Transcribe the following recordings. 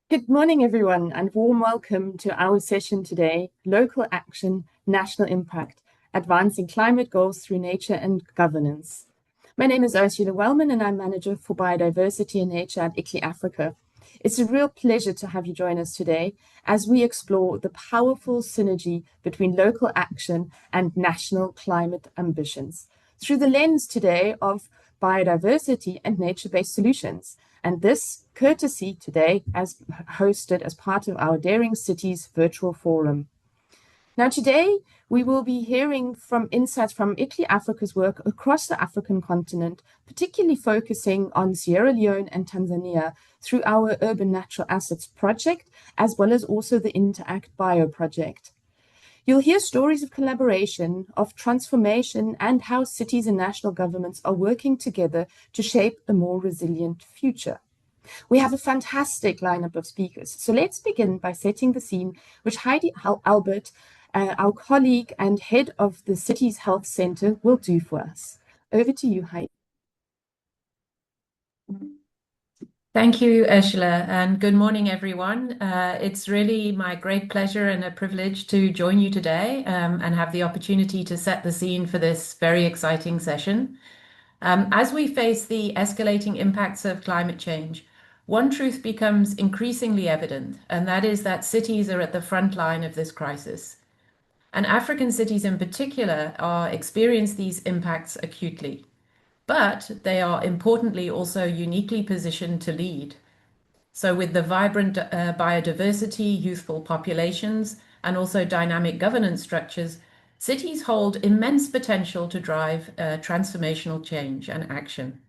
Good morning, everyone, and warm welcome to our session today, Local Action, National Impact, Advancing Climate Goals Through Nature and Governance. My name is Ursula Wellman, and I'm Manager for Biodiversity and Nature at ICLEI Africa. It's a real pleasure to have you join us today as we explore the powerful synergy between local action and national climate ambitions through the lens today of biodiversity and nature-based solutions. And this courtesy today as hosted as part of our Daring Cities virtual forum. Now, today we will be hearing from insights from ICLEI Africa's work across the African continent, particularly focusing on Sierra Leone and Tanzania through our Urban Natural Assets project, as well as also the Interact Bio project. You'll hear stories of collaboration, of transformation, and how cities and national governments are working together to shape a more resilient future. We have a fantastic lineup of speakers, so let's begin by setting the scene, which Heidi Albert, our colleague and head of the city's health center, will do for us. Over to you, Heidi. Thank you, Ursula, and good morning, everyone. It's really my great pleasure and a privilege to join you today and have the opportunity to set the scene for this very exciting session. As we face the escalating impacts of climate change, one truth becomes increasingly evident, and that is that cities are at the front line of this crisis. And African cities in particular experience these impacts acutely. But they are importantly also uniquely positioned to lead. So with the vibrant biodiversity, youthful populations, and also dynamic governance structures, cities hold immense potential to drive transformational change and action.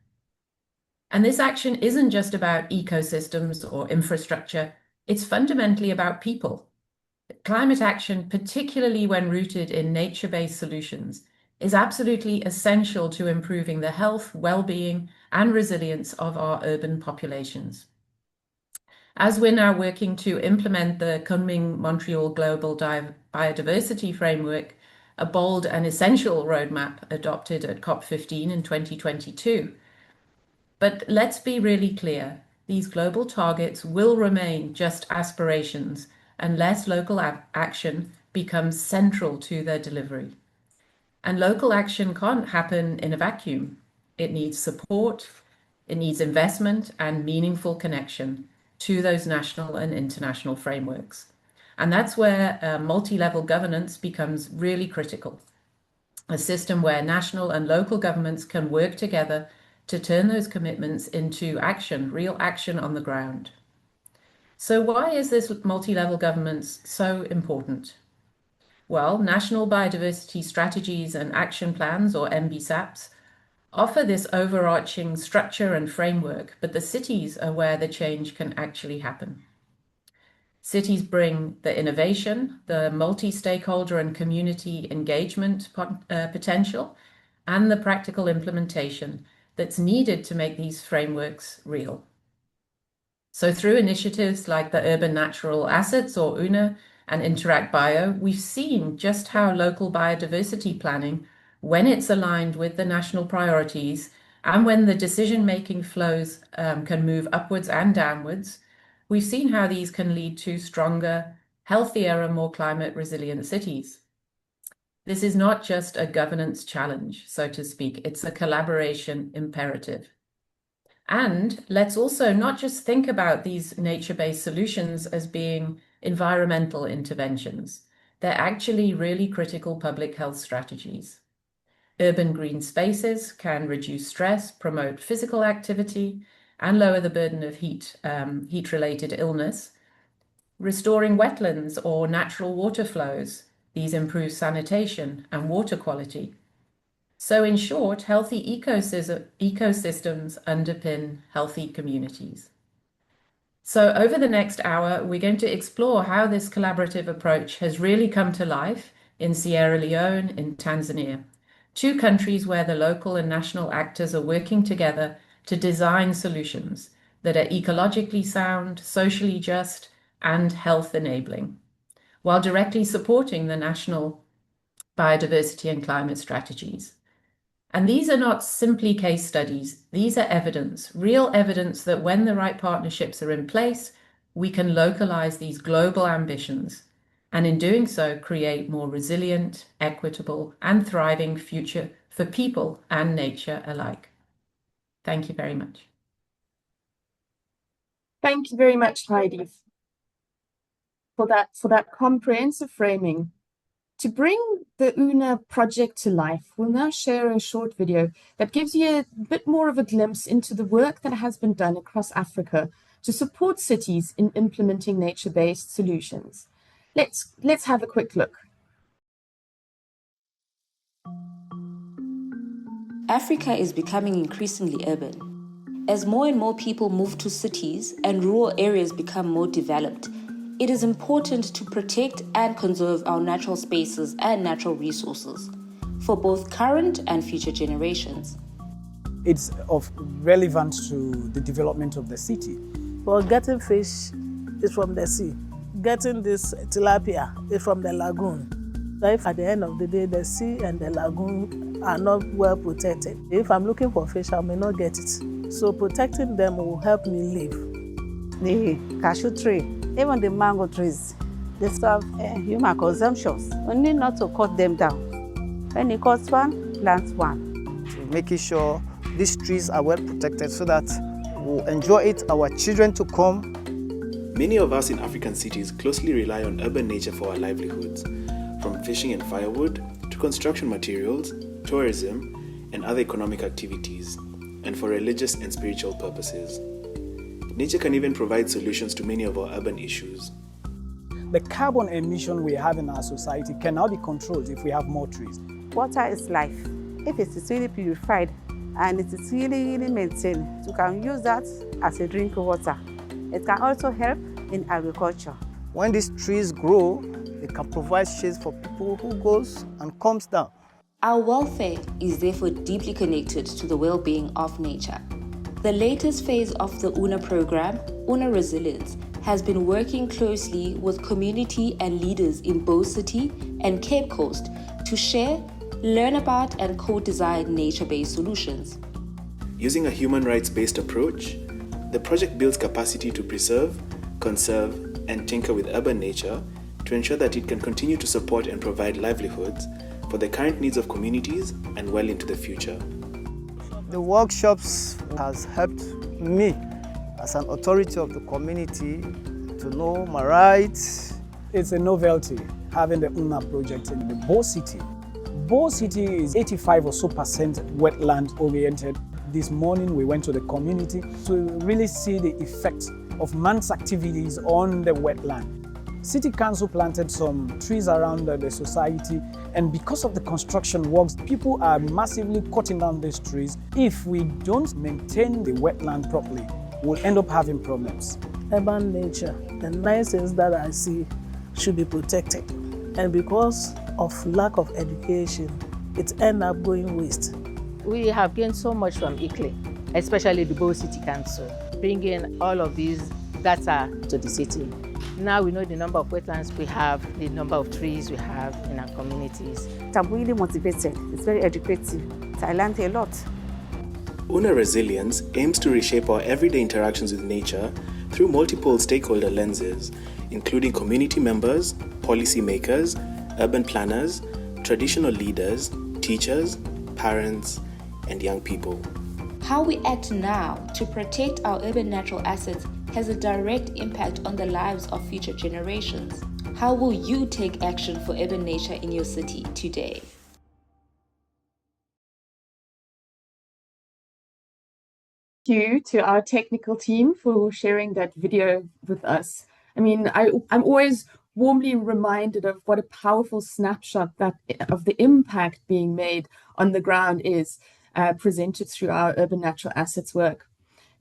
And this action isn't just about ecosystems or infrastructure, it's fundamentally about people. Climate action, particularly when rooted in nature-based solutions, is absolutely essential to improving the health, well-being, and resilience of our urban populations. As we're now working to implement the Kunming-Montreal Global Biodiversity Framework, a bold and essential roadmap adopted at COP15 in 2022. But let's be really clear, these global targets will remain just aspirations unless local action becomes central to their delivery. And local action can't happen in a vacuum. It needs support, it needs investment and meaningful connection to those national and international frameworks. And that's where multi-level governance becomes really critical. A system where national and local governments can work together to turn those commitments into action, real action on the ground. So why is this multi-level governance so important? Well, national biodiversity strategies and action plans, or NBSAPs, offer this overarching structure and framework, but the cities are where the change can actually happen. Cities bring the innovation, the multi-stakeholder and community engagement potential, and the practical implementation that's needed to make these frameworks real. So through initiatives like the Urban Natural Assets, or UNA, and Interact Bio, we've seen just how local biodiversity planning, when it's aligned with the national priorities and when the decision-making flows can move upwards and downwards, we've seen how these can lead to stronger, healthier, and more climate resilient cities. This is not just a governance challenge, so to speak, it's a collaboration imperative. And let's also not just think about these nature-based solutions as being environmental interventions. They're actually really critical public health strategies. Urban green spaces can reduce stress, promote physical activity, and lower the burden of heat-related illness. Restoring wetlands or natural water flows, these improve sanitation and water quality. So in short, healthy ecosystems underpin healthy communities. So over the next hour, we're going to explore how this collaborative approach has really come to life in Sierra Leone, in Tanzania, two countries where the local and national actors are working together to design solutions that are ecologically sound, socially just, and health enabling, while directly supporting the national biodiversity and climate strategies. And these are not simply case studies. These are evidence, real evidence that when the right partnerships are in place, we can localize these global ambitions and in doing so create more resilient, equitable, and thriving future for people and nature alike. Thank you very much. Thank you very much, Heidi, for that comprehensive framing. To bring the UNA project to life, we'll now share a short video that gives you a bit more of a glimpse into the work that has been done across Africa to support cities in implementing nature-based solutions. Let's have a quick look. Africa is becoming increasingly urban. As more and more people move to cities and rural areas become more developed, it is important to protect and conserve our natural spaces and natural resources for both current and future generations. It's of relevance to the development of the city. For getting fish is from the sea. Getting this tilapia is from the lagoon. If at the end of the day the sea and the lagoon are not well protected, if I'm looking for fish, I may not get it. So protecting them will help me live. The cashew tree, even the mango trees, they serve human consumptions. We need not to cut them down. When it cuts one, plant one. So making sure these trees are well protected so that we'll enjoy it, our children to come. Many of us in African cities closely rely on urban nature for our livelihoods, from fishing and firewood to construction materials, tourism, and other economic activities, and for religious and spiritual purposes. Nature can even provide solutions to many of our urban issues. The carbon emission we have in our society can now be controlled if we have more trees. Water is life. If it is really purified and it is really maintained, you can use that as a drinking water. It can also help in agriculture. When these trees grow, they can provide shades for people who goes and comes down. Our welfare is therefore deeply connected to the well-being of nature. The latest phase of the UNA program, UNA Resilience, has been working closely with community and leaders in Bow City and Cape Coast to share, learn about, and co-design nature-based solutions. Using a human rights-based approach, the project builds capacity to preserve, conserve, and tinker with urban nature to ensure that it can continue to support and provide livelihoods for the current needs of communities and well into the future. The workshops has helped me as an authority of the community to know my rights. It's a novelty having the UNA project in the Bow City. Bow City is 85% or so wetland oriented. This morning we went to the community to really see the effect of man's activities on the wetland. City Council planted some trees around the society, and because of the construction works, people are massively cutting down these trees. If we don't maintain the wetland properly, we'll end up having problems. Urban nature, the nice things that I see should be protected. And because of lack of education, it ends up going waste. We have gained so much from ICLEI, especially the Bow City Council, bringing all of these data to the city. Now we know the number of wetlands we have, the number of trees we have in our communities. I'm really motivated. It's very educative. I learned a lot. UNA Resilience aims to reshape our everyday interactions with nature through multiple stakeholder lenses, including community members, policymakers, urban planners, traditional leaders, teachers, parents, and young people. How we act now to protect our urban natural assets has a direct impact on the lives of future generations. How will you take action for urban nature in your city today? Thank you to our technical team for sharing that video with us. I mean, I'm always warmly reminded of what a powerful snapshot of the impact being made on the ground is presented through our urban natural assets work.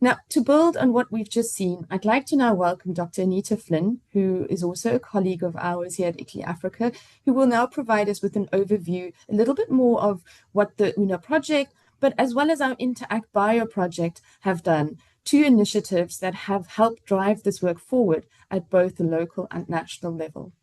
Now, to build on what we've just seen, I'd like to now welcome Dr. Anita Flynn, who is also a colleague of ours here at ICLEI Africa, who will now provide us with an overview, a little bit more of what the UNA project, but as well as our Interact Bio project have done, two initiatives that have helped drive this work forward at both the local and national level.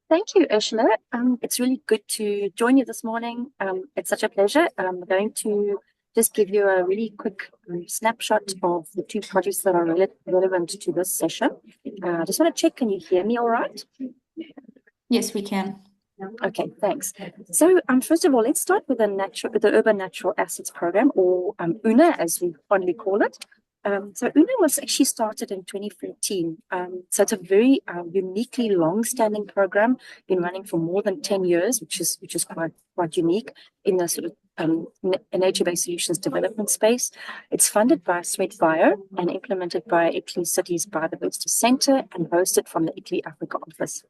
Thank you, Ursula. It's really good to join you this morning. It's such a pleasure. I'm going to just give you a really quick snapshot of the two projects that are relevant to this session. I just want to check, can you hear me all right? Yes, we can. Okay, thanks. So first of all, let's start with the Urban Natural Assets Program, or UNA as we fondly call it. So UNA was actually started in 2014. So it's a very uniquely long-standing program, been running for more than 10 years, which is quite unique in the sort of nature-based solutions development space. It's funded by SWET-Bio and implemented by ICLEI Cities Biodiversity Center and hosted from the ICLEI Africa office.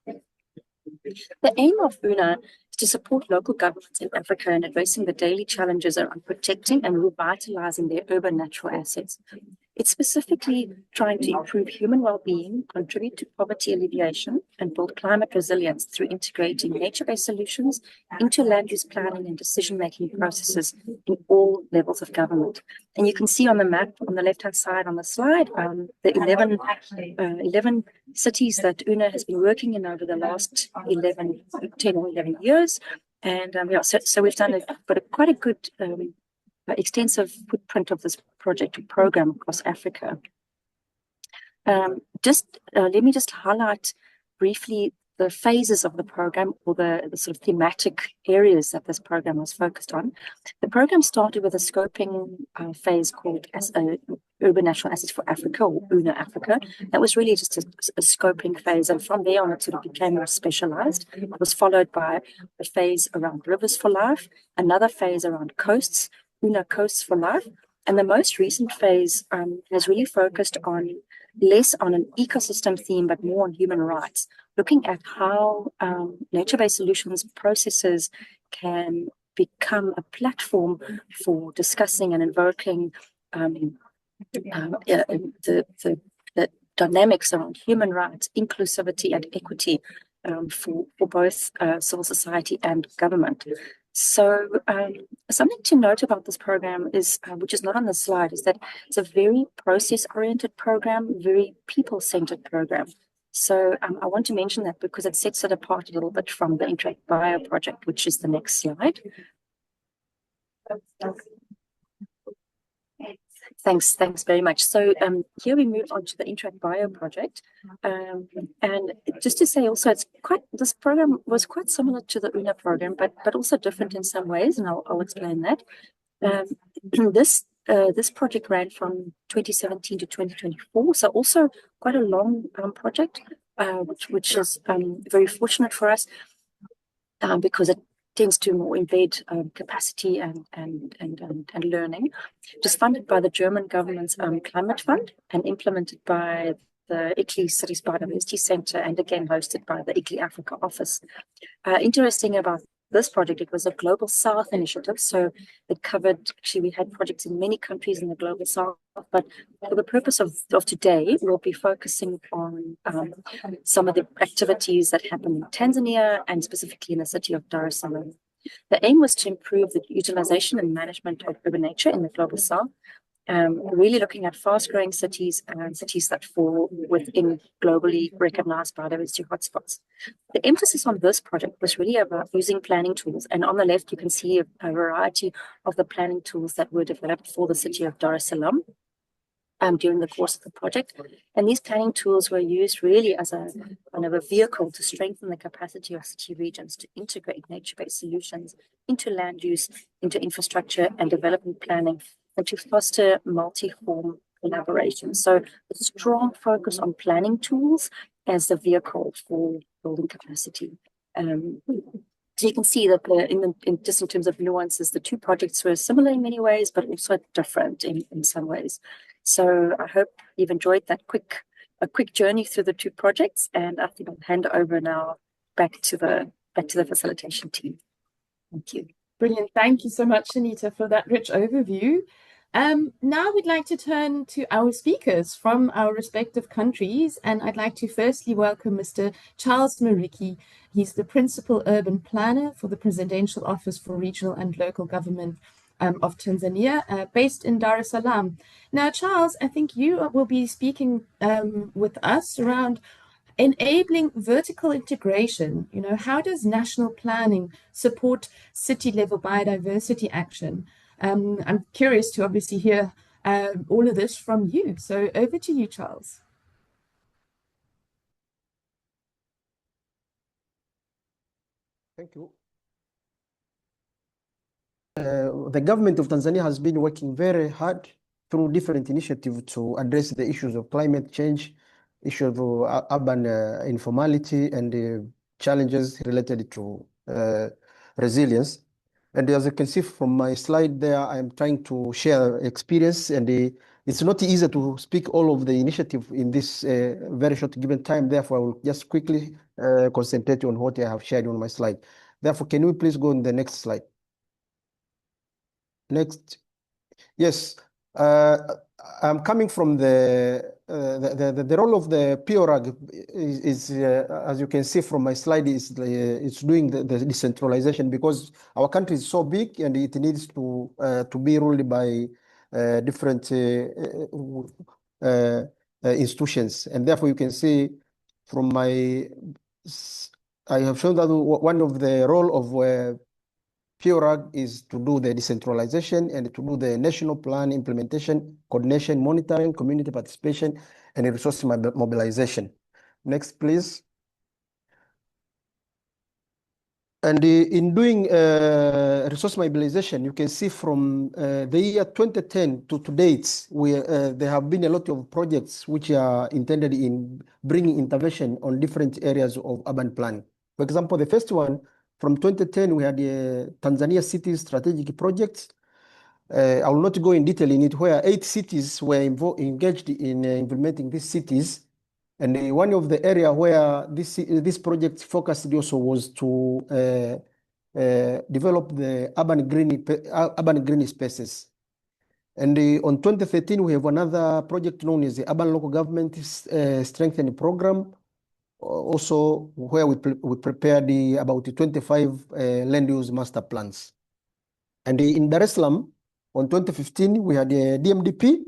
The aim of UNA is to support local governments in Africa in addressing the daily challenges around protecting and revitalizing their urban natural assets. It's specifically trying to improve human well-being, contribute to poverty alleviation, and build climate resilience through integrating nature-based solutions into land use planning and decision-making processes in all levels of government. And you can see on the map on the left-hand side on the slide, the 11 cities that UNA has been working in over the last 10 or 11 years. And so we've done quite a good extensive footprint of this project or program across Africa. Let me just highlight briefly the phases of the program, or the sort of thematic areas that this program was focused on. The program started with a scoping phase called Urban Natural Assets for Africa, or UNA Africa. That was really just a scoping phase, and from there on it sort of became more specialized. It was followed by a phase around rivers for life, another phase around coasts, UNA Coasts for Life, and the most recent phase has really focused on less on an ecosystem theme, but more on human rights, looking at how nature-based solutions processes can become a platform for discussing and invoking the dynamics around human rights, inclusivity, and equity for both civil society and government. So something to note about this program is, which is not on the slide, is that it's a very process-oriented program, very people-centered program. So I want to mention that because it sets it apart a little bit from the Interact Bio project, which is the next slide. Thanks very much. So here we move on to the Interact Bio project. And just to say also, this program was quite similar to the UNA program, but also different in some ways, and I'll explain that. This project ran from 2017 to 2024, so also quite a long project, which is very fortunate for us because it tends to more embed capacity and learning. It is funded by the German government's climate fund and implemented by the ICLEI Cities Biodiversity Center, and again hosted by the ICLEI Africa office. Interesting about this project, it was a Global South initiative, so it covered, actually we had projects in many countries in the Global South, but for the purpose of today, we'll be focusing on some of the activities that happen in Tanzania and specifically in the city of Dar es Salaam. The aim was to improve the utilization and management of urban nature in the Global South, really looking at fast-growing cities and cities that fall within globally recognized biodiversity hotspots. The emphasis on this project was really about using planning tools, and on the left you can see a variety of the planning tools that were developed for the city of Dar es Salaam during the course of the project. And these planning tools were used really as a kind of a vehicle to strengthen the capacity of city regions to integrate nature-based solutions into land use, into infrastructure and development planning, and to foster multi-form collaboration. So a strong focus on planning tools as the vehicle for building capacity. So you can see that just in terms of nuances, the two projects were similar in many ways, but also different in some ways. So I hope you've enjoyed that a quick journey through the two projects, and I think I'll hand over now back to the facilitation team. Thank you. Brilliant. Thank you so much, Anita, for that rich overview. Now we'd like to turn to our speakers from our respective countries, and I'd like to firstly welcome Mr. Charles Mariki. He's the Principal Urban Planner for the Presidential Office for Regional and Local Government of Tanzania, based in Dar es Salaam. Now, Charles, I think you will be speaking with us around enabling vertical integration. How does national planning support city-level biodiversity action? I'm curious to obviously hear all of this from you. So over to you, Charles. Thank you. The government of Tanzania has been working very hard through different initiatives to address the issues of climate change, issues of urban informality, and challenges related to resilience. And as you can see from my slide there, I'm trying to share experience, and it's not easy to speak all of the initiative in this very short given time. Therefore, I will just quickly concentrate on what I have shared on my slide. Therefore, can we please go on the next slide? Next. Yes, I'm coming from the role of the PORAG is as you can see from my slide, it's doing the decentralization, because our country is so big and it needs to be ruled by different institutions, and therefore you can see from my I have shown that one of the role of PORAG is to do the decentralization and to do the national plan implementation, coordination, monitoring, community participation, and resource mobilization. Next, please. And in doing resource mobilization, you can see from the year 2010 to date, there have been a lot of projects which are intended in bringing intervention on different areas of urban planning. For example, the first one, from 2010, we had the Tanzania Cities Strategic Project. I will not go in detail in it, where 8 cities were engaged in implementing these cities. And one of the areas where this project focused also was to develop the urban green spaces. And on 2013, we have another project known as the Urban Local Government Strengthening Program, also where we prepared about 25 land use master plans. And in Dar es Salaam, on 2015, we had the DMDP,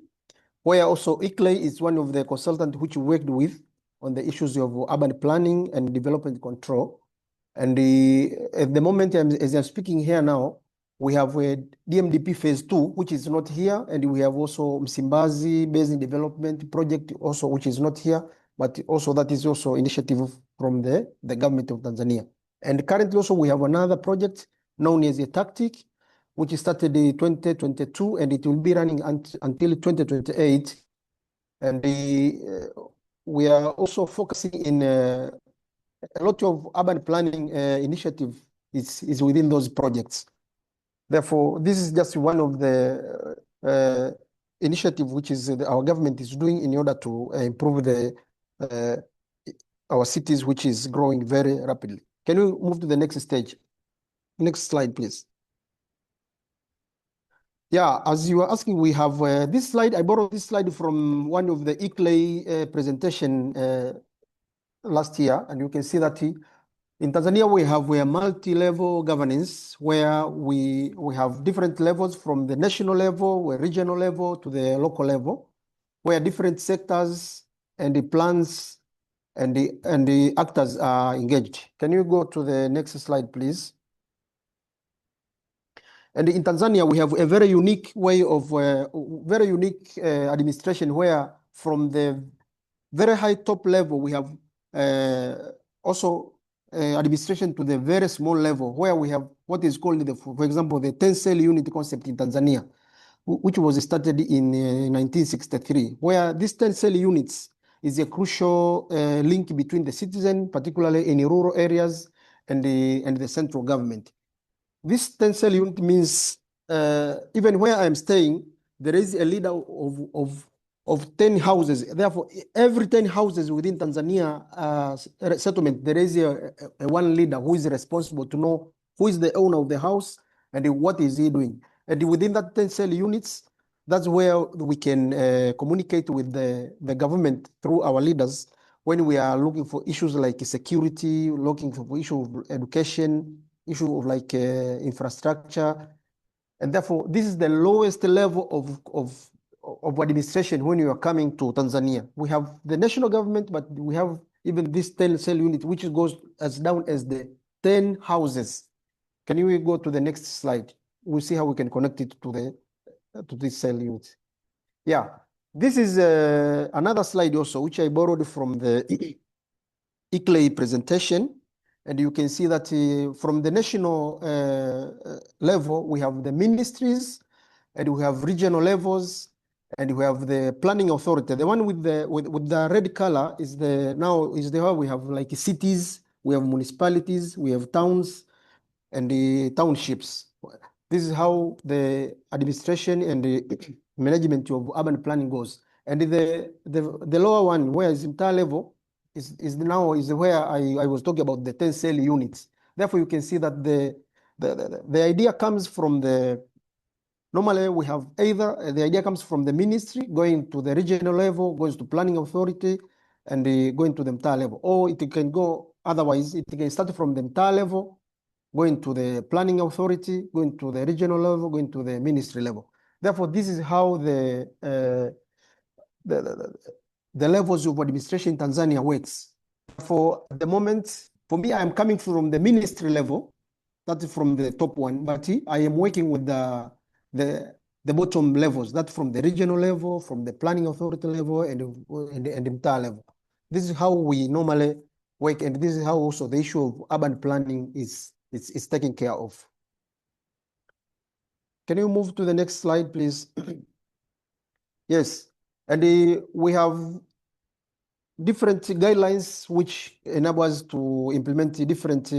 where also ICLEI is one of the consultants which we worked with on the issues of urban planning and development control. And at the moment, as I'm speaking here now, we have a DMDP phase 2, which is not here. And we have also Msimbazi Basin Development Project also, which is not here, but also that is also initiative from the government of Tanzania. And currently also we have another project known as a tactic, which started in 2022, and it will be running until 2028. And we are also focusing in a lot of urban planning initiative is within those projects. Therefore, this is just one of the initiative which is our government is doing in order to improve our cities, which is growing very rapidly. Can we move to the next stage? Next slide, please. Yeah, as you are asking, we have this slide. I borrowed this slide from one of the ICLEI presentation last year, and you can see that in Tanzania we have a multi-level governance where we have different levels from the national level, regional level to the local level, where different sectors and the plans and the actors are engaged. Can you go to the next slide, please? And in Tanzania, we have a very unique way of, very unique administration, where from the very high top level, we have also administration to the very small level, where we have what is called, for example, the 10-cell unit concept in Tanzania, which was started in 1963, where these 10-cell units is a crucial link between the citizen, particularly in rural areas, and the central government. This 10-cell unit means even where I'm staying, there is a leader of 10 houses. Therefore, every 10 houses within Tanzania settlement, there is a one leader who is responsible to know who is the owner of the house and what is he doing. And within that 10-cell units, that's where we can communicate with the government through our leaders when we are looking for issues like security, looking for issues of education, issue of like infrastructure. And therefore, this is the lowest level of administration when you are coming to Tanzania. We have the national government, but we have even this 10-cell unit, which goes as down as the 10 houses. Can you go to the next slide? we'll see how we can connect it to this cell unit. Yeah, this is another slide also, which I borrowed from the ICLEI presentation. And you can see that from the national level, we have the ministries, and we have regional levels, and we have the planning authority. The one with the red color is where we have like cities, we have municipalities, we have towns, and the townships. This is how the administration and the management of urban planning goes. And the lower one, where is entire level, is where I was talking about the 10 cell units. Therefore, you can see that the idea comes from normally we have either the idea comes from the ministry, going to the regional level, goes to planning authority, and going to the entire level. Or it can go otherwise, it can start from the entire level, going to the planning authority, going to the regional level, going to the ministry level. Therefore, this is how the levels of administration in Tanzania works. For the moment, for me, I am coming from the ministry level, that is from the top one, but I am working with the bottom levels, that from the regional level, from the planning authority level, and entire level. This is how we normally work, and this is how also the issue of urban planning is taken care of. Can you move to the next slide, please? Yes, and we have different guidelines which enable us to implement different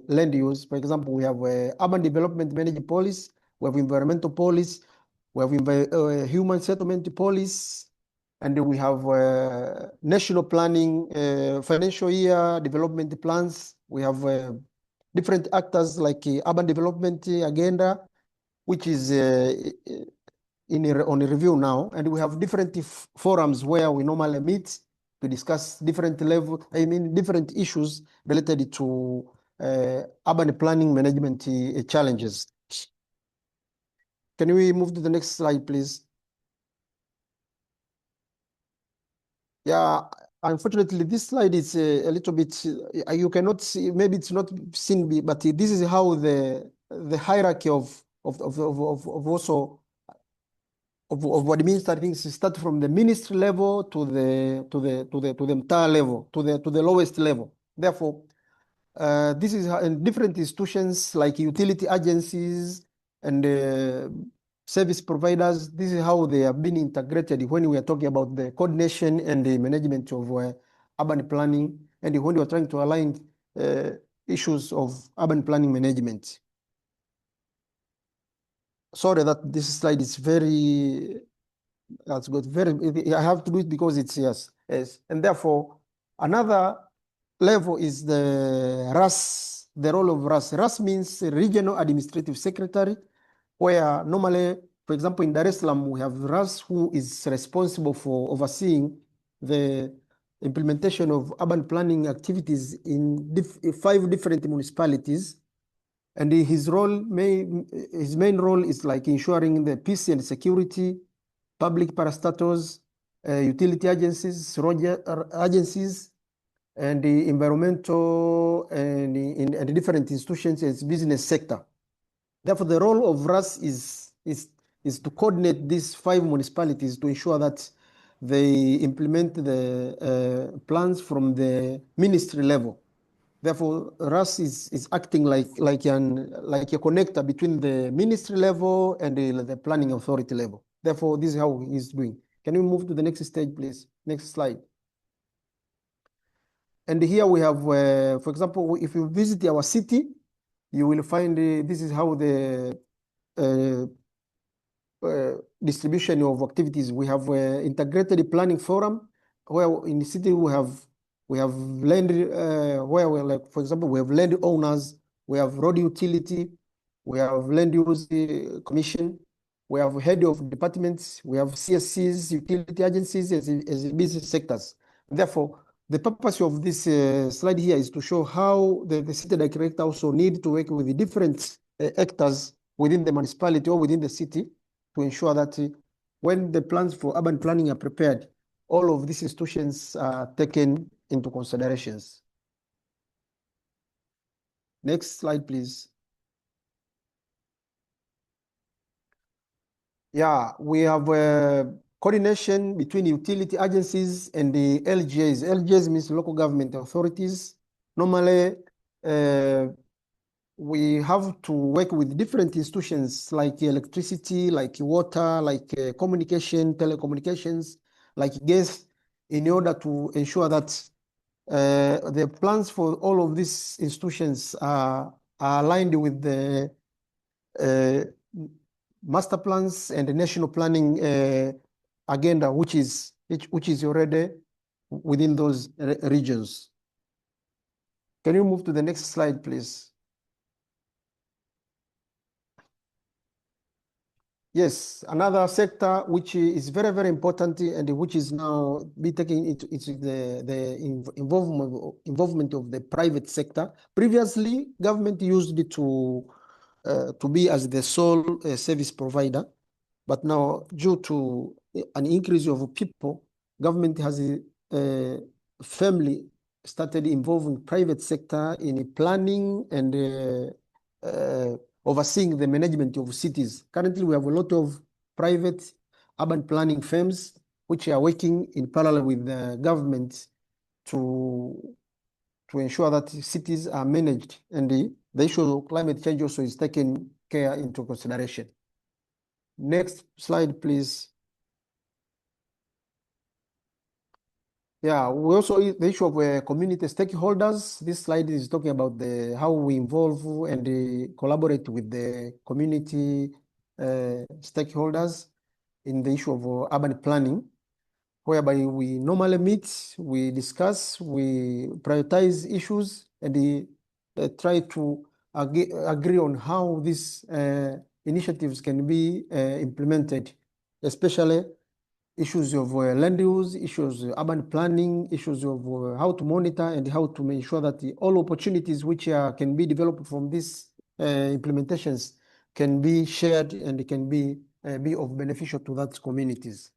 land use. For example, we have urban development management policy, we have environmental policy, we have human settlement policy, and we have national planning, financial year development plans. We have different actors like urban development agenda, which is on review now, and we have different forums where we normally meet to discuss different different issues related to urban planning management challenges. Can we move to the next slide, please? Yeah, unfortunately, this slide is a little bit, you cannot see, maybe it's not seen, but this is how the hierarchy of what it means that things start from the ministry level to the entire level, to the lowest level. Therefore, this is how in different institutions like utility agencies and service providers, this is how they have been integrated when we are talking about the coordination and the management of urban planning, and when we are trying to align issues of urban planning management. Sorry that this slide is that's good. I have to do it because it's yes. And therefore, another level is the RAS, the role of RAS. RAS means Regional Administrative Secretary, where normally, for example, in Dar es Salaam, we have RAS who is responsible for overseeing the implementation of urban planning activities in 5 different municipalities. And his main role is like ensuring the peace and security, public parastatals, utility agencies, road agencies, and the environmental and different institutions and business sector. Therefore, the role of RAS is to coordinate these 5 municipalities to ensure that they implement the plans from the ministry level. Therefore, RAS is acting like a connector between the ministry level and the planning authority level. Therefore, this is how he's doing. Can we move to the next stage, please? Next slide. And here we have, for example, if you visit our city, you will find this is how the distribution of activities. We have integrated planning forum, where in the city we have land, where we're like, for example, we have land owners, we have road utility, we have land use commission, we have head of departments, we have CSCs, utility agencies as business sectors. Therefore, the purpose of this slide here is to show how the city director also need to work with the different actors within the municipality or within the city to ensure that when the plans for urban planning are prepared, all of these institutions are taken into considerations. Next slide, please. Yeah, we have coordination between utility agencies and the LGAs. LGAs means local government authorities. Normally, we have to work with different institutions like electricity, like water, like communication, telecommunications, like gas, in order to ensure that the plans for all of these institutions are aligned with the master plans and the national planning agenda, which is already within those regions. Can you move to the next slide, please? Yes, another sector which is very, very important and which is now be taken into the involvement of the private sector. Previously, government used it to be as the sole service provider, but now due to an increase of people, government has firmly started involving private sector in planning and overseeing the management of cities. Currently, we have a lot of private urban planning firms which are working in parallel with the government to ensure that cities are managed, and the issue of climate change also is taken care into consideration. Next slide, please. Yeah, we also the issue of community stakeholders. This slide is talking about how we involve and collaborate with the community stakeholders in the issue of urban planning, whereby we normally meet, we discuss, we prioritize issues, and try to agree on how these initiatives can be implemented, especially issues of land use, issues of urban planning, issues of how to monitor and how to make sure that all opportunities which can be developed from these implementations can be shared and can be of beneficial to that communities.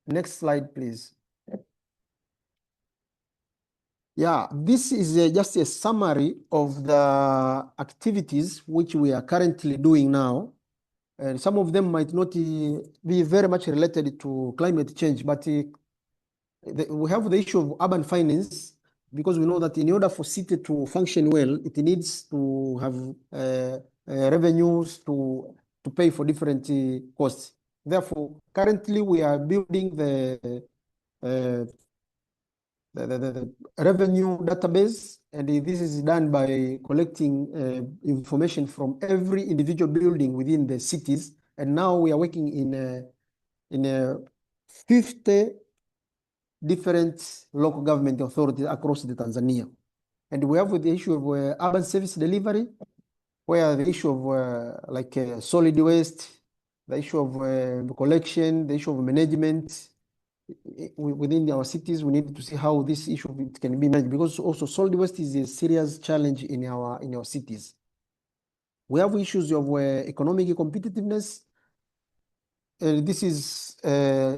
Next slide, please. Yeah, this is just a summary of the activities which we are currently doing now. And some of them might not be very much related to climate change, but we have the issue of urban finance, because we know that in order for city to function well, it needs to have revenues to pay for different costs. Therefore, currently we are building the revenue database, and this is done by collecting information from every individual building within the cities. And now we are working in 50 different local government authorities across the Tanzania. And we have the issue of urban service delivery, where the issue of solid waste, the issue of collection, the issue of management, within our cities, we need to see how this issue can be managed, because also solid waste is a serious challenge in our cities. We have issues of economic competitiveness, and this is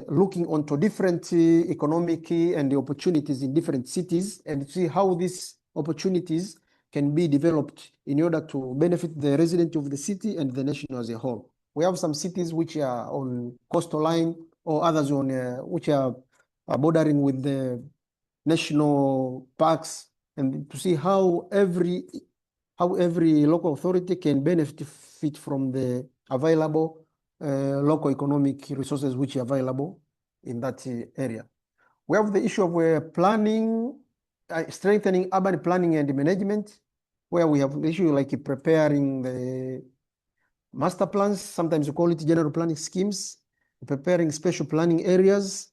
looking onto different economic and the opportunities in different cities, and see how these opportunities can be developed in order to benefit the resident of the city and the nation as a whole. We have some cities which are on coastal line, or others on which are bordering with the national parks, and to see how every local authority can benefit from the available local economic resources which are available in that area. We have the issue of planning, strengthening urban planning and management, where we have the issue like preparing the master plans, sometimes we call it general planning schemes, preparing special planning areas,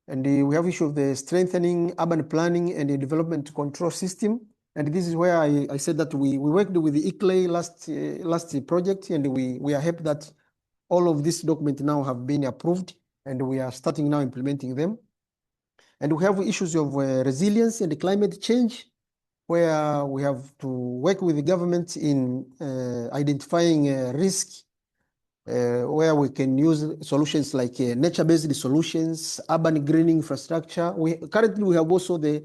and we have issue of the strengthening urban planning and the development control system. And this is where I said that we worked with the ICLEI last project, and we are happy that all of these documents now have been approved, and we are starting now implementing them. And we have issues of resilience and climate change, where we have to work with the government in identifying risk, where we can use solutions like nature-based solutions, urban greening infrastructure. Currently we have also the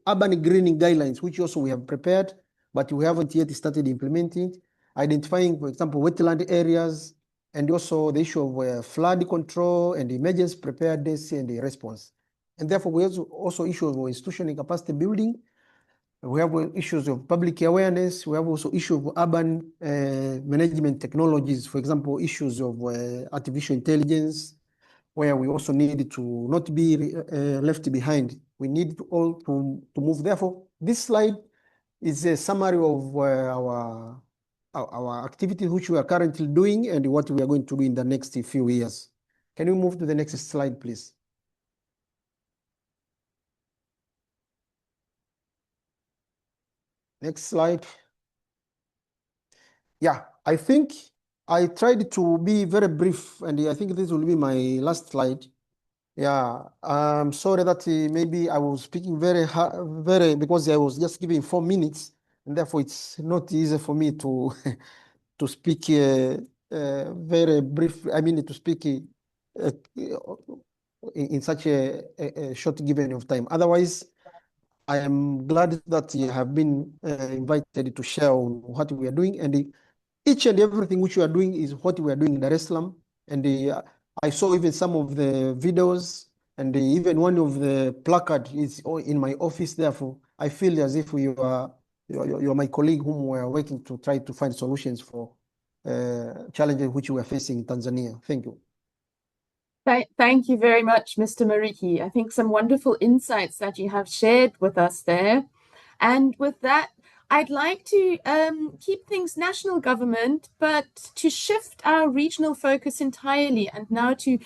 urban greening guidelines, which also we have prepared, but we haven't yet started implementing. Identifying, for example, wetland areas, and also the issue of flood control and emergency preparedness and the response. And therefore, we also issues of institutional capacity building. We have issues of public awareness. We have also issues of urban management technologies, for example, issues of artificial intelligence, where we also need to not be left behind. We need to all to move. Therefore, this slide is a summary of our activities which we are currently doing and what we are going to do in the next few years. Can you move to the next slide, please? Next slide. Yeah, I think I tried to be very brief, and I think this will be my last slide. Yeah, I'm sorry that maybe I was speaking very because I was just giving 4 minutes, and therefore it's not easy for me to to speak very brief. I mean, to speak in such a short given of time. Otherwise, I am glad that you have been invited to share on what we are doing, and each and everything which we are doing is what we are doing in Dar es Salaam. And I saw even some of the videos, and even one of the placard is in my office. Therefore, I feel as if you are my colleague whom we are working to try to find solutions for challenges which we are facing in Tanzania. Thank you. Thank you very much, Mr. Mariki. I think some wonderful insights that you have shared with us there. And with that, I'd like to keep things national government, but to shift our regional focus entirely and now to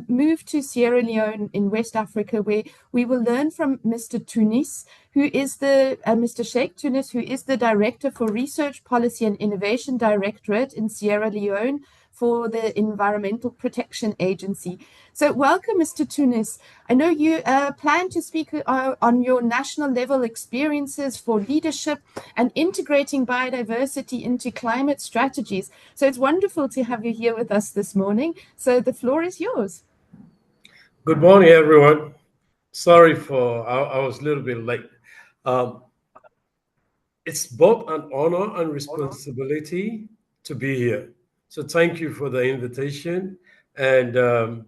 move to Sierra Leone in West Africa, where we will learn from Mr. Tunis, who is Mr. Sheikh Tunis, who is the Director for Research Policy and Innovation Directorate in Sierra Leone for the Environmental Protection Agency. So welcome, Mr. Tunis. I know you plan to speak on your national level experiences for leadership and integrating biodiversity into climate strategies. So it's wonderful to have you here with us this morning. So the floor is yours. Good morning, everyone. Sorry I was a little bit late. It's both an honor and responsibility to be here. So thank you for the invitation. And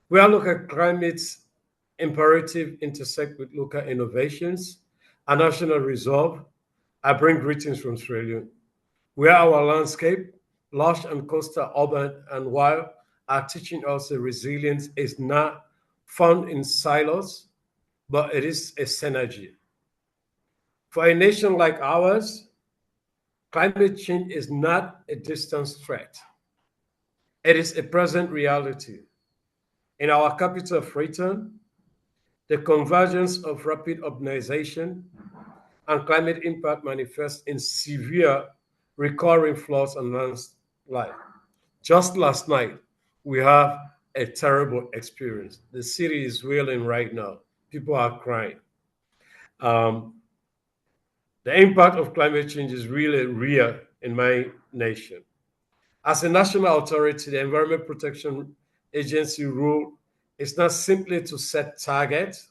we are looking at climate's imperative intersect with local innovations, a national resolve. I bring greetings from Sierra Leone, where our landscape, lush and coastal, urban and wild, are teaching us that resilience is not found in silos, but it is a synergy. For a nation like ours, climate change is not a distant threat. It is a present reality. In our capital, Freetown, the convergence of rapid urbanization and climate impact manifests in severe recurring floods and landslides. Just last night, we have a terrible experience. The city is wailing right now. People are crying. The impact of climate change is really real in my nation. As a national authority, the Environment Protection Agency role is not simply to set targets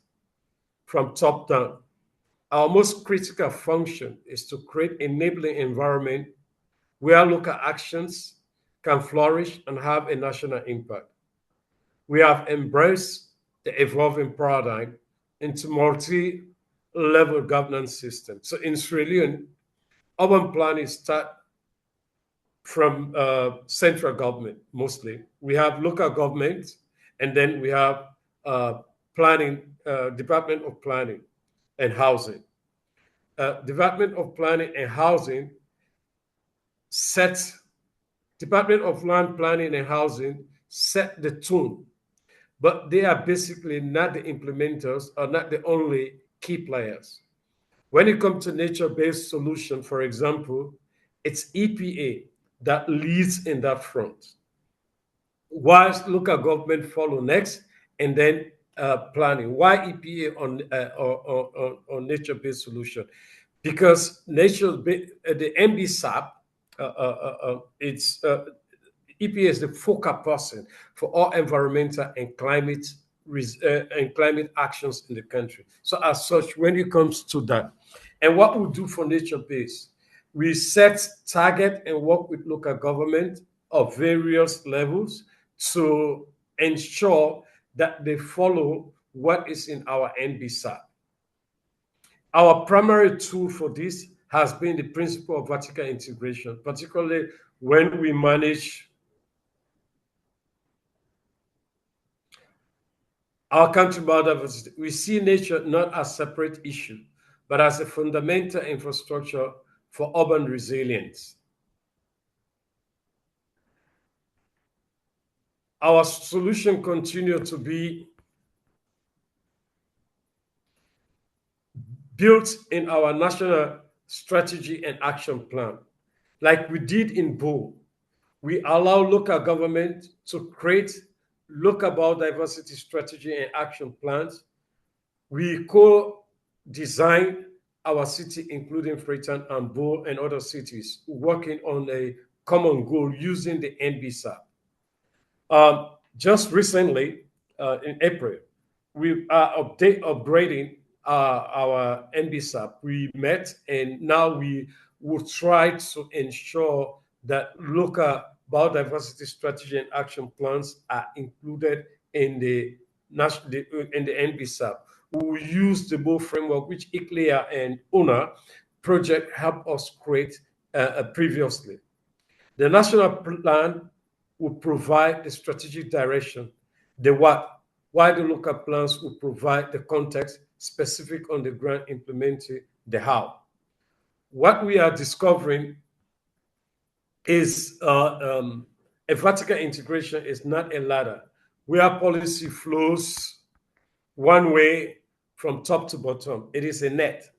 from top down. Our most critical function is to create an enabling environment where local actions can flourish and have a national impact. We have embraced the evolving paradigm into multi-level governance system. So in Sierra Leone, urban planning starts from central government mostly. We have local government, and then we have Department of Planning and Housing. Department of Planning and Housing Department of Land Planning and Housing set the tune, but they are basically not the implementers or not the only key players. When it comes to nature-based solution, for example, it's EPA that leads in that front, whilst local government follow next, and then planning. Why EPA on nature-based solution? Because the MBSAP, EPA is the focal person for all environmental and climate actions in the country. So as such, when it comes to that, and what we do for nature-based, we set target and work with local government of various levels to ensure that they follow what is in our NBSAP. Our primary tool for this has been the principle of vertical integration, particularly when we manage our country biodiversity. We see nature not as a separate issue, but as a fundamental infrastructure for urban resilience. Our solution continues to be built in our national strategy and action plan. Like we did in BO, we allow local government to create local biodiversity strategy and action plans. We co-design our city, including Freetown and BO and other cities, working on a common goal using the NBSAP. Just recently, in April, we are upgrading our NBSAP. We met, and now we will try to ensure that local biodiversity strategy and action plans are included in the NBSAP. We will use the BO framework, which ICLEI and UNA project helped us create previously. The national plan will provide the strategic direction, the what, while the local plans will provide the context specific on the ground implementing the how. What we are discovering is a vertical integration is not a ladder where policy flows one way from top to bottom. It is a net.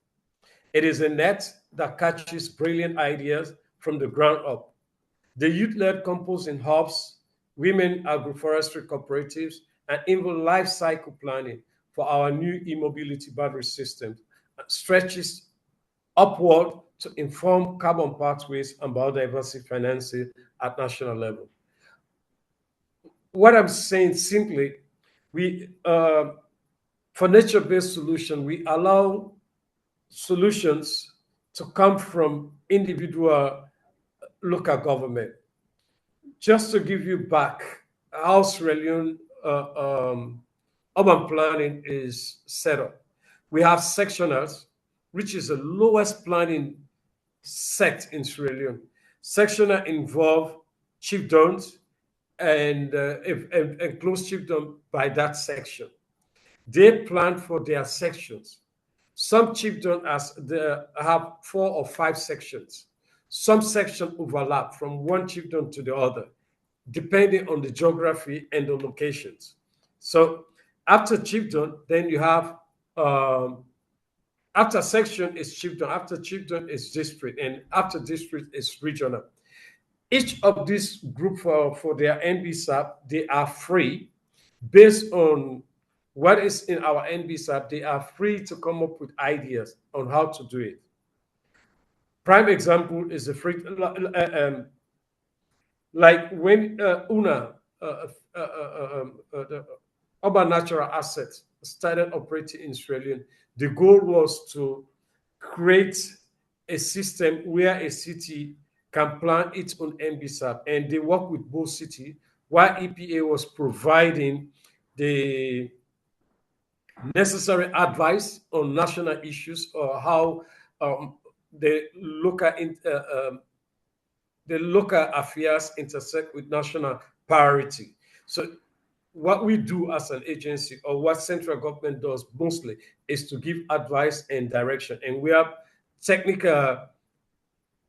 It is a net that catches brilliant ideas from the ground up. The youth-led composting hubs, women agroforestry cooperatives, and even life cycle planning for our new e-mobility battery system stretches upward to inform carbon pathways and biodiversity financing at national level. What I'm saying simply, for nature-based solution, we allow solutions to come from individual local government. Just to give you back how Sierra Leone urban planning is set up. We have sectionals, which is the lowest planning sect in Sierra Leone. Sectional involve chiefdoms and close chiefdom by that section. They plan for their sections. Some chiefdoms have 4 or 5 sections. Some sections overlap from one chiefdom to the other, depending on the geography and the locations. So after chiefdom, then you have, after section is chiefdom, after chiefdom is district, and after district is regional. Each of these groups for their NBSAP, they are free based on what is in our NBSAP. They are free to come up with ideas on how to do it. Prime example is the like when UNA, the urban natural assets, started operating in Sierra Leone, the goal was to create a system where a city can plan its own NBSAP, and they work with both cities, while EPA was providing the necessary advice on national issues or how the local affairs intersect with national priority. So what we do as an agency, or what central government does mostly, is to give advice and direction. And where technical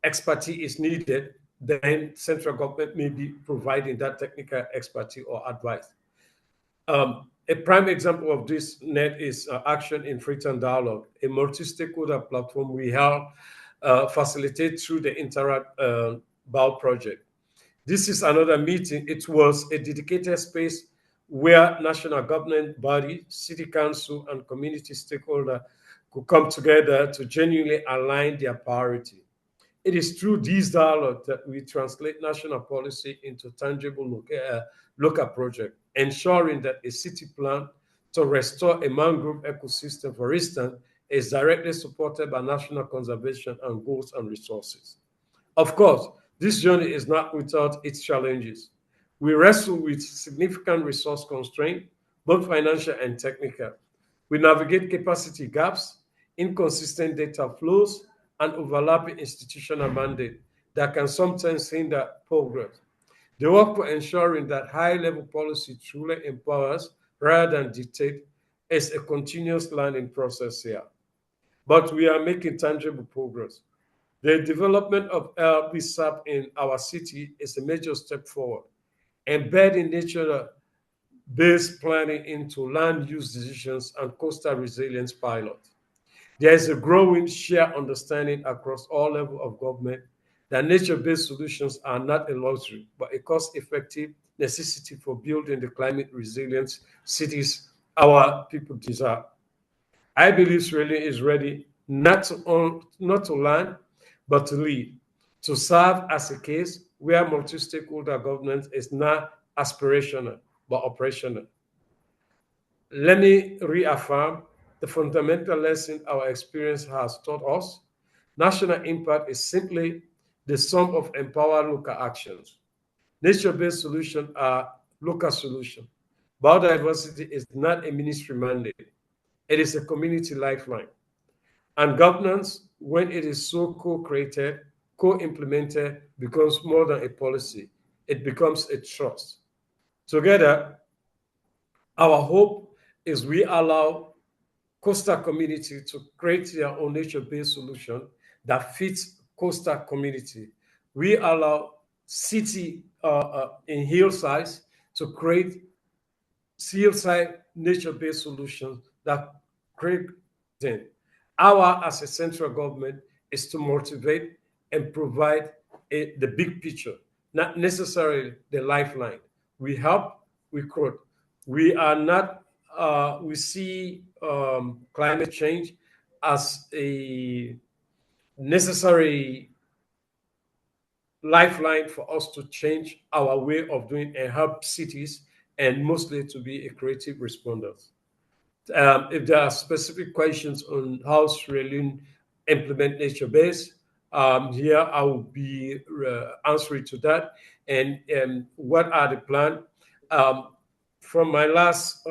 expertise is needed, then central government may be providing that technical expertise or advice. A prime example of this net is Action in Freetown Dialogue, a multi-stakeholder platform we help facilitate through the Interact BAO project. This is another meeting. It was a dedicated space where national government body, city council, and community stakeholders could come together to genuinely align their priority. It is through these dialogues that we translate national policy into tangible local projects, ensuring that a city plan to restore a mangrove ecosystem, for instance, is directly supported by national conservation and goals and resources. Of course, This journey is not without its challenges. We wrestle with significant resource constraints, both financial and technical. We navigate capacity gaps, inconsistent data flows, and overlapping institutional mandate that can sometimes hinder progress. The work for ensuring that high-level policy truly empowers rather than dictate is a continuous learning process here. But we are making tangible progress. The development of LBSAP in our city is a major step forward, embedding nature-based planning into land use decisions and coastal resilience pilots. There is a growing shared understanding across all levels of government that nature-based solutions are not a luxury, but a cost-effective necessity for building the climate resilient cities our people deserve. I believe Sierra Leone is ready not to learn, but to lead, to serve as a case where multi-stakeholder governance is not aspirational, but operational. Let me reaffirm the fundamental lesson our experience has taught us. National impact is simply the sum of empowered local actions. Nature-based solutions are local solutions. Biodiversity is not a ministry mandate. It is a community lifeline. And governance, when it is so co-created, co-implemented, becomes more than a policy. It becomes a trust. Together, our hope is we allow coastal community to create their own nature-based solution that fits coastal community. We allow city in hillsides to create hillside nature-based solutions that create them. Our, as a central government, is to motivate and provide the big picture, not necessarily the lifeline. We help, we quote. We are not, we see climate change as a necessary lifeline for us to change our way of doing and help cities, and mostly to be a creative responders. If there are specific questions on how Sierra Leone implement nature-based, here I will be answering to that. And what are the plans? From my last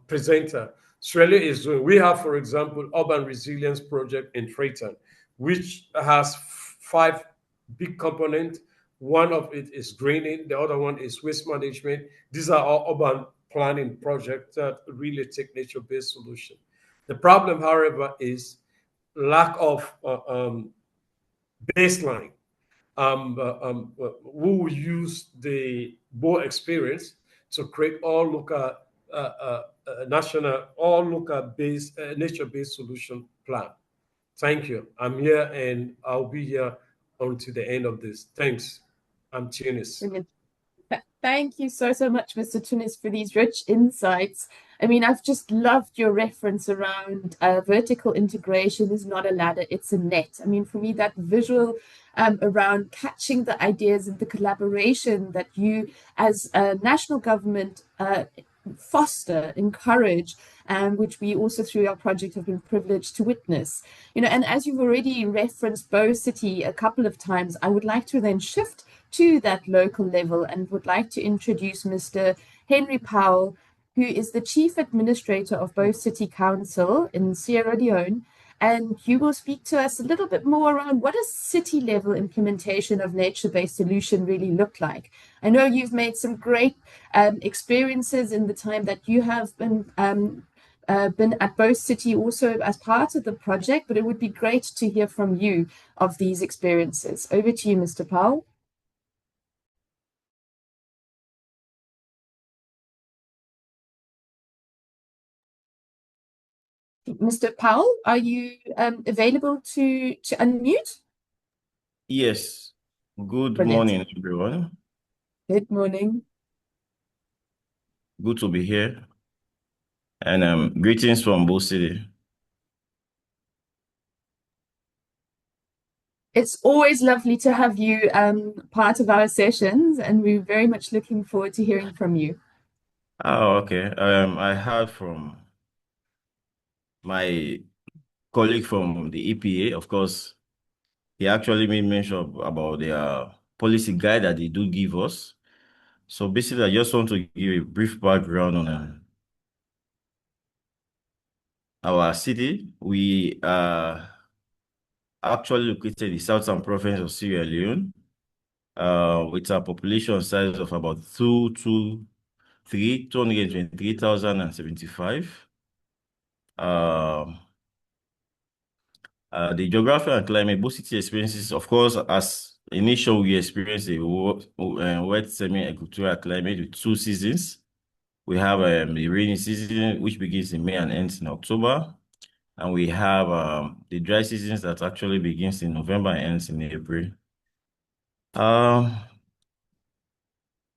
presenter, Sierra Leone is doing, we have, for example, urban resilience project in Freetown, which has 5 big components. One of it is greening, the other one is waste management. These are all urban planning projects that really take nature-based solution. The problem, however, is lack of baseline. We will use the Bo experience to create all local nature-based solution plan. Thank you. I'm here and I'll be here until the end of this. Thanks. I'm Tunis. Thank you so much, Mr. Tunis, for these rich insights. I mean, I've just loved your reference around vertical integration is not a ladder, it's a net. I mean, for me, that visual around catching the ideas and the collaboration that you as a national government foster, encourage, which we also through our project have been privileged to witness. You know, and as you've already referenced Biodiversity a couple of times, I would like to then shift to that local level and would like to introduce Mr. Henry Powell, who is the Chief Administrator of Biodiversity Council in Sierra Leone. And you will speak to us a little bit more around what does city-level implementation of nature-based solution really look like. I know you've made some great experiences in the time that you have been at Biodiversity also as part of the project, but it would be great to hear from you of these experiences. Over to you, Mr. Powell. Mr. Powell, are you available to unmute? Yes. Good Brilliant. morning, everyone. Good morning. Good to be here. And greetings from Biodiversity. It's always lovely to have you part of our sessions, and we're very much looking forward to hearing from you. Oh, okay. I heard from my colleague from the EPA, of course, he actually made mention about their policy guide that they do give us. So basically, I just want to give a brief background on our city. We are actually located in the southern province of Sierra Leone, with a population size of about 223,075. The geography and climate, both city experiences, of course, as initial, we experience a wet semi-equatorial climate with 2 seasons. We have the rainy season, which begins in May and ends in October. And we have the dry seasons that actually begins in November and ends in April.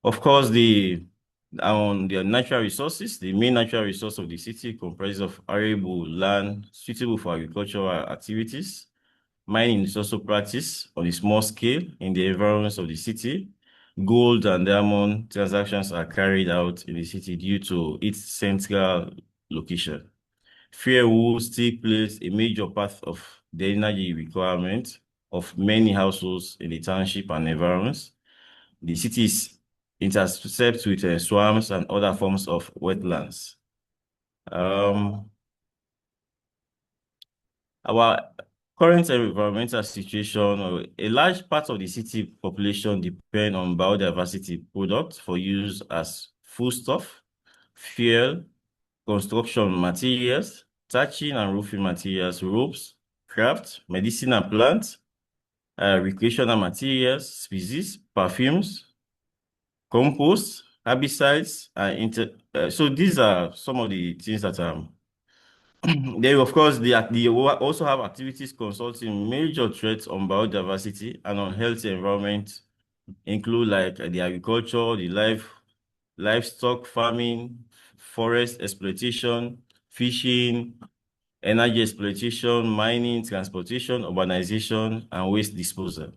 Of course, the natural resources, the main natural resource of the city comprises of arable land suitable for agricultural activities. Mining is also practiced on a small scale in the environs of the city. Gold and diamond transactions are carried out in the city due to its central location. Fuel still plays a major part of the energy requirement of many households in the township and environs. The city is interspersed with swamps and other forms of wetlands. Our current environmental situation, a large part of the city population depend on biodiversity products for use as foodstuff, fuel, construction materials, thatching and roofing materials, ropes, craft, medicine and plants, recreational materials, species, perfumes, compost, herbicides, so these are some of the things that they, of course, they also have activities consulting major threats on biodiversity and on healthy environment, include like the agriculture, the livestock farming, forest exploitation, fishing, energy exploitation, mining, transportation, urbanization, and waste disposal.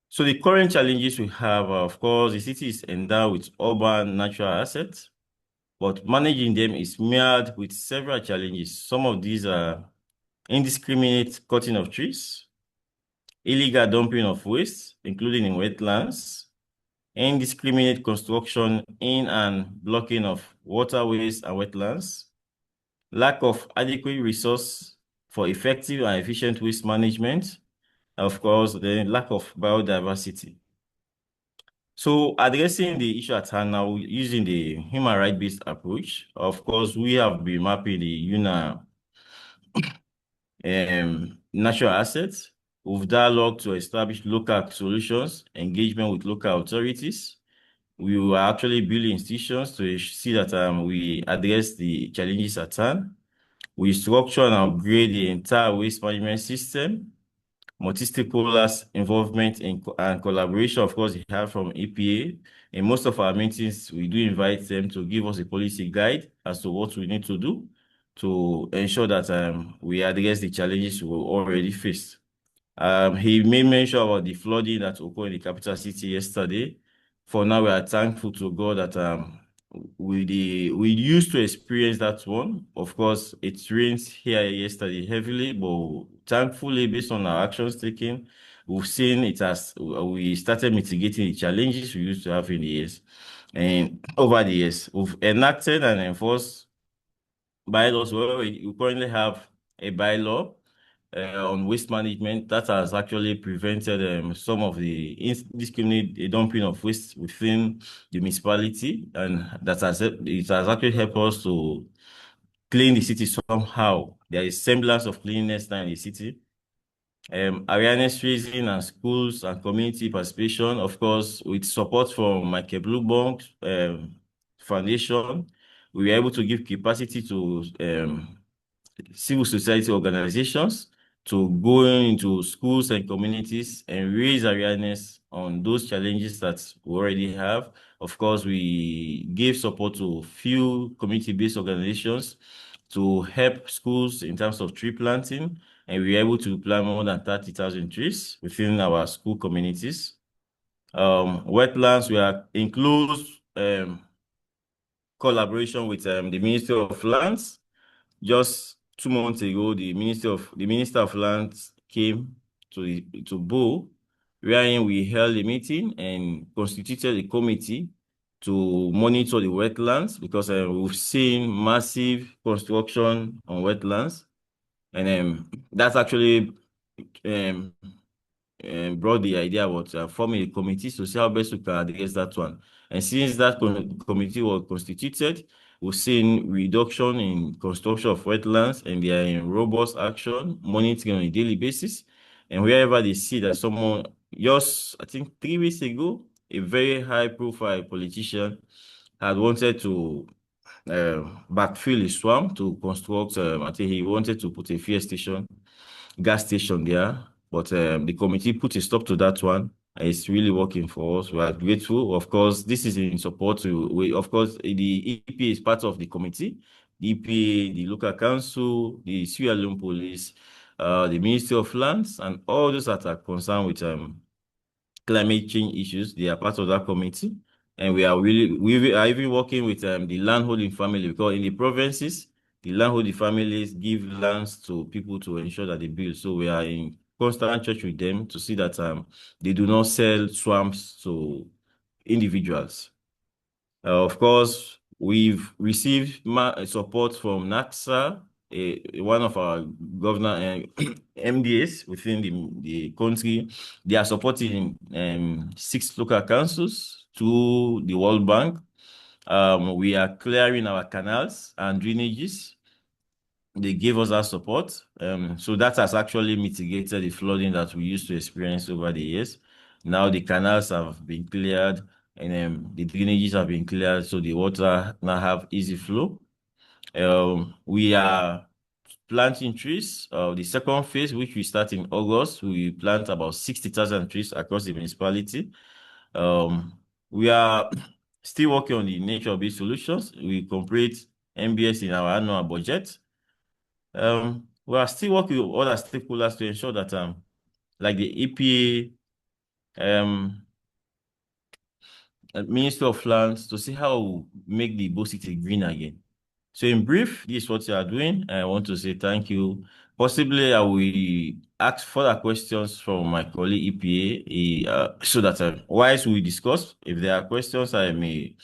So the current challenges we have, of course, the city is endowed with urban natural assets, but managing them is marred with several challenges. Some of these are indiscriminate cutting of trees, illegal dumping of waste, including in wetlands, indiscriminate construction in and blocking of waterways and wetlands, lack of adequate resource for effective and efficient waste management, and of course, the lack of biodiversity. So addressing the issue at hand now using the human rights-based approach, of course, we have been mapping the UNA natural assets. We've dialogued to establish local solutions, engagement with local authorities. We were actually building institutions to see that we address the challenges at hand. We structure and upgrade the entire waste management system. Multi-stakeholders involvement and collaboration, of course, we have from EPA. In most of our meetings, we do invite them to give us a policy guide as to what we need to do to ensure that we address the challenges we already faced. He made mention about the flooding that occurred in the capital city yesterday. For now, we are thankful to God that we used to experience that one. Of course, it rained here yesterday heavily, but thankfully, based on our actions taken, we've seen we started mitigating the challenges we used to have in the years. And over the years, we've enacted and enforced bylaws. Well, we currently have a bylaw on waste management that has actually prevented some of the indiscriminate dumping of waste within the municipality, and it has actually helped us to clean the city somehow. There is semblance of cleanliness now in the city. Awareness raising and schools and community participation, of course, with support from Michael Bloomberg Foundation, we were able to give capacity to civil society organizations to go into schools and communities and raise awareness on those challenges that we already have. Of course, we gave support to few community-based organizations to help schools in terms of tree planting, and we were able to plant more than 30,000 trees within our school communities. Wetlands, includes collaboration with the Ministry of Lands. Just 2 months ago, the Minister of Lands came to Bo, wherein we held a meeting and constituted a committee to monitor the wetlands, because we've seen massive construction on wetlands, and that's actually brought the idea about forming a committee to see how best we can address that one. And since that committee was constituted, we've seen reduction in construction of wetlands, and they are in robust action, monitoring on a daily basis. And wherever they see that someone, just I think 3 weeks ago, a very high-profile politician had wanted to backfill a swamp to construct, I think he wanted to put a fuel station, gas station there, but the committee put a stop to that one. It's really working for us. We are grateful. Of course, this is in support to, of course, the EPA is part of the committee. The EPA, the local council, the Sierra Leone police, the Ministry of Lands, and all those that are concerned with climate change issues, they are part of that committee. And we are even working with the landholding family, because in the provinces, the landholding families give lands to people to ensure that they build. So we are in constant touch with them to see that they do not sell swamps to individuals. Of course, we've received support from NACSA, one of our governor MDAs within the country. They are supporting 6 local councils to the World Bank. We are clearing our canals and drainages. They gave us that support. So that has actually mitigated the flooding that we used to experience over the years. Now the canals have been cleared, and the drainages have been cleared, so the water now have easy flow. We are planting trees. The second phase, which we start in August, we plant about 60,000 trees across the municipality. We are still working on the nature-based solutions. We incorporate MBS in our annual budget. We are still working with other stakeholders to ensure that, like the EPA, Ministry of Lands, to see how we make the Bo City green again. So in brief, this is what you are doing. I want to say thank you. Possibly I will ask further questions from my colleague EPA, so that whilst we discuss, if there are questions, I may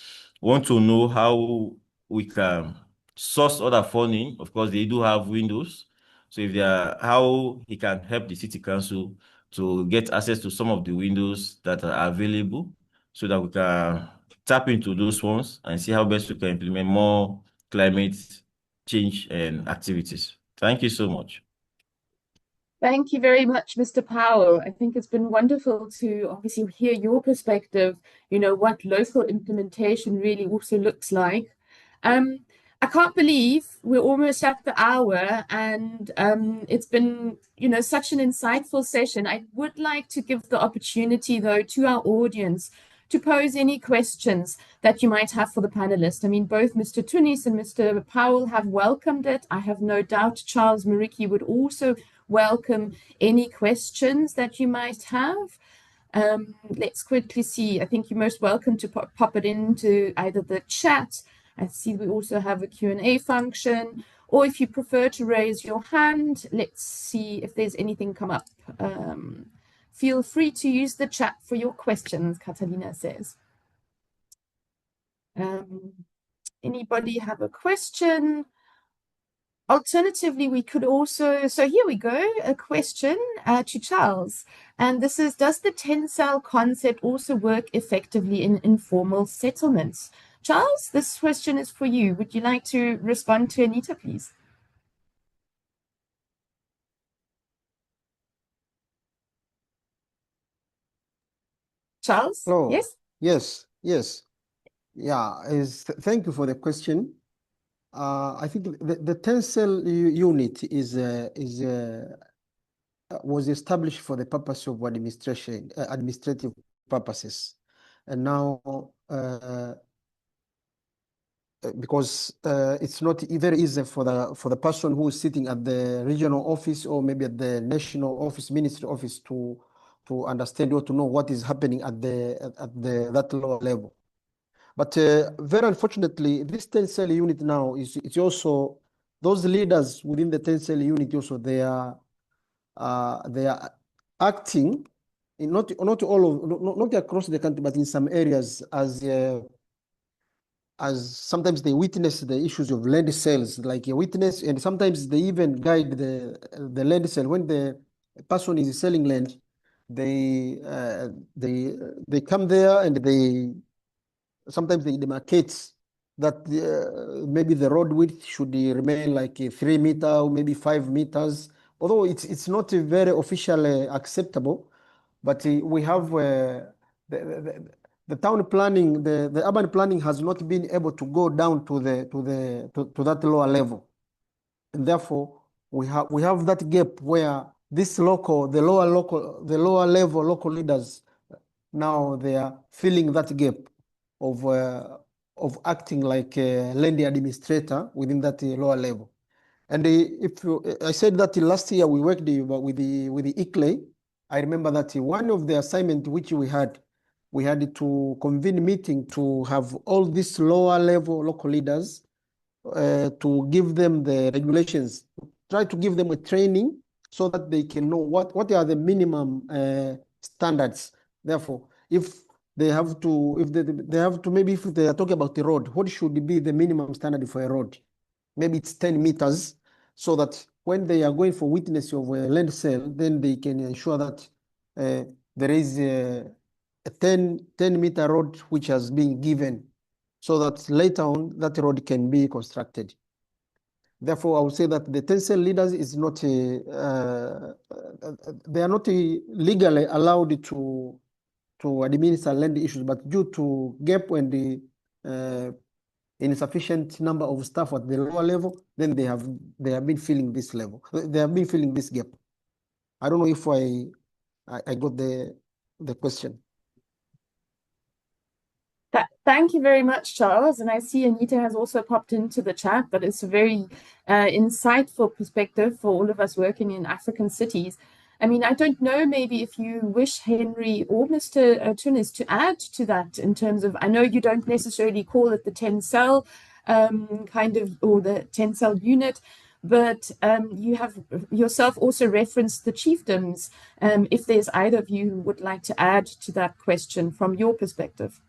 want to know how we can source other funding. Of course, they do have windows. So if there are, how he can help the city council to get access to some of the windows that are available, so that we can tap into those ones and see how best we can implement more climate change and activities. Thank you so much. Thank you very much, Mr. Powell. I think it's been wonderful to obviously hear your perspective, what local implementation really also looks like. I can't believe we're almost at the hour, and it's been, such an insightful session. I would like to give the opportunity, though, to our audience to pose any questions that you might have for the panelists. I mean, both Mr. Tunis and Mr. Powell have welcomed it. I have no doubt Charles Mariki would also welcome any questions that you might have. Let's quickly see. I think you're most welcome to pop it into either the chat. I see we also have a Q&A function, or if you prefer to raise your hand, let's see if there's anything come up. Feel free to use the chat for your questions, Catalina says. Anybody have a question? Alternatively, we could also, so here we go, a question to Charles. And this is, does the tensile concept also work effectively in informal settlements? Charles, this question is for you. Would you like to respond to Anita, please? Charles? Hello. Yes? Yes. Yeah, thank you for the question. I think the tensile unit was established for the purpose of administrative purposes, and now because it's not very easy for the person who is sitting at the regional office or maybe at the national office, ministry office, to understand or to know what is happening at that lower level. But very unfortunately, this tensile unit now is also those leaders within the Tencel unit also, they are acting in not across the country, but in some areas as sometimes they witness the issues of land sales, like a witness, and sometimes they even guide the land sale. When the person is selling land, they come there and sometimes they demarcate that maybe the road width should remain like 3 meters or maybe 5 meters, although it's not very officially acceptable. But we have the town planning, the urban planning has not been able to go down to that lower level, and therefore we have that gap where the lower level local leaders now they are filling that gap of acting like a land administrator within that lower level. And I said that last year we worked with the ICLEI. I remember that one of the assignments which we had to convene meeting to have all these lower level local leaders to give them the regulations, try to give them a training so that they can know what are the minimum standards. Therefore, if they have to, maybe if they are talking about the road, what should be the minimum standard for a road? Maybe it's 10 meters, so that when they are going for witness of a land sale, then they can ensure that there is a 10-meter road which has been given, so that later on that road can be constructed. Therefore, I would say that the Tencel leaders is not they are not legally allowed to administer land issues, but due to gap and the insufficient number of staff at the lower level, then they have been filling this level. They have been filling this gap. I don't know if I got the question. Thank you very much, Charles. And I see Anita has also popped into the chat, but it's a very insightful perspective for all of us working in African cities. I mean, I don't know, maybe if you wish Henry or Mr. Tunis to add to that in terms of, I know you don't necessarily call it the Tencel kind of, or the Tencel unit, but you have yourself also referenced the chiefdoms. If there's either of you who would like to add to that question from your perspective.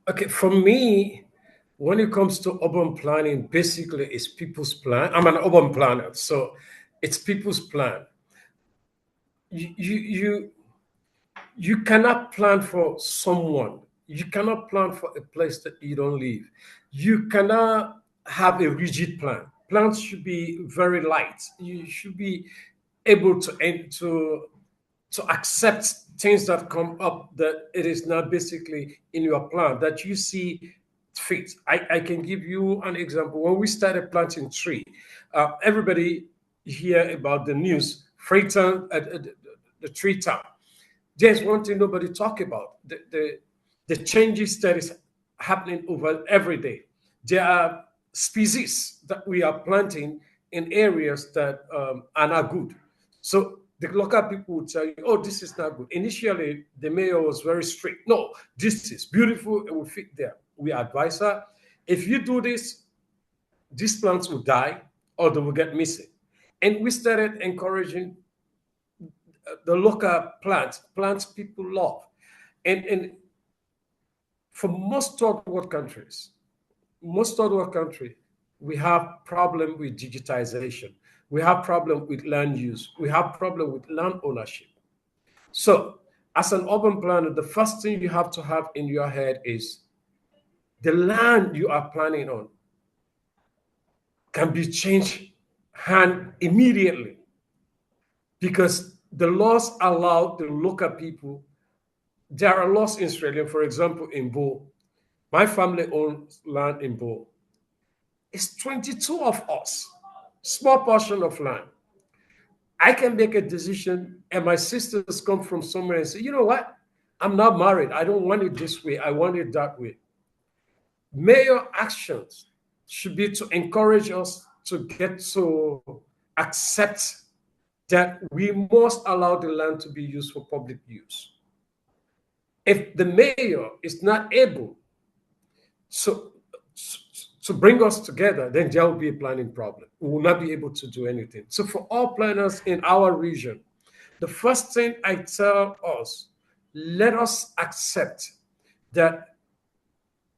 Okay, for me, when it comes to urban planning, basically it's people's plan. I'm an urban planner, so it's people's plan. You cannot plan for someone. You cannot plan for a place that you don't live. You cannot have a rigid plan. Plans should be very light. You should be able to accept things that come up that it is not basically in your plan that you see fit. I can give you an example. When we started planting tree, everybody hear about the news, Freetown, the tree town. There's one thing nobody talk about, the changes that is happening over every day. There are species that we are planting in areas that are not good. So the local people would tell you, oh, this is not good. Initially, the mayor was very strict. No, this is beautiful. It will fit there. We advise her, if you do this, these plants will die or they will get missing. And we started encouraging the local plants people love. And for most third world countries, we have problem with digitization. We have problem with land use. We have problem with land ownership. So as an urban planner, the first thing you have to have in your head is the land you are planning on can be changed hand immediately, because the laws allow the local people. There are laws in Australia, for example, in Bo. My family owns land in Bo. It's 22 of us, small portion of land. I can make a decision, and my sisters come from somewhere and say, you know what? I'm not married. I don't want it this way. I want it that way. Mayor actions should be to encourage us to get to accept that we must allow the land to be used for public use. If the mayor is not able to bring us together, then there will be a planning problem. We will not be able to do anything. So for all planners in our region, the first thing I tell us, let us accept that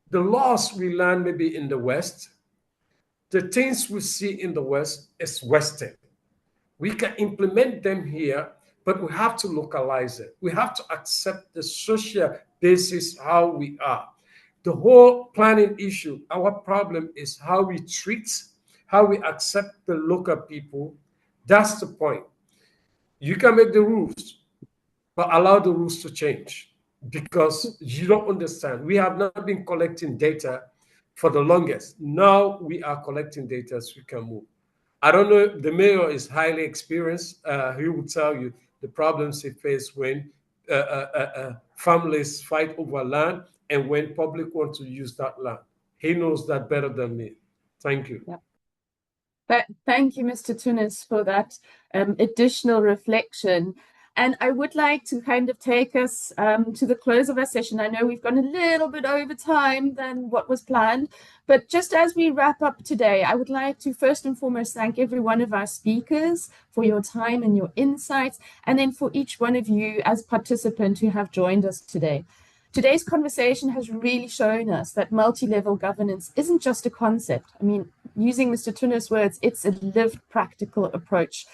the laws we learn maybe in the West, the things we see in the West is Western. We can implement them here, but we have to localize it. We have to accept the social basis, how we are. The whole planning issue, our problem is how we treat, how we accept the local people. That's the point. You can make the rules, but allow the rules to change because you don't understand. We have not been collecting data for the longest. Now we are collecting data so we can move. I don't know if the mayor is highly experienced. He will tell you the problems he faced when families fight over land and when public want to use that land. He knows that better than me. Thank you. Yeah. Thank you, Mr. Tunis, for that additional reflection. And I would like to kind of take us to the close of our session. I know we've gone a little bit over time than what was planned, but just as we wrap up today, I would like to first and foremost thank every one of our speakers for your time and your insights, and then for each one of you as participants who have joined us today. Today's conversation has really shown us that multi-level governance isn't just a concept. I mean, using Mr. Tunis' words, it's a lived practical approach,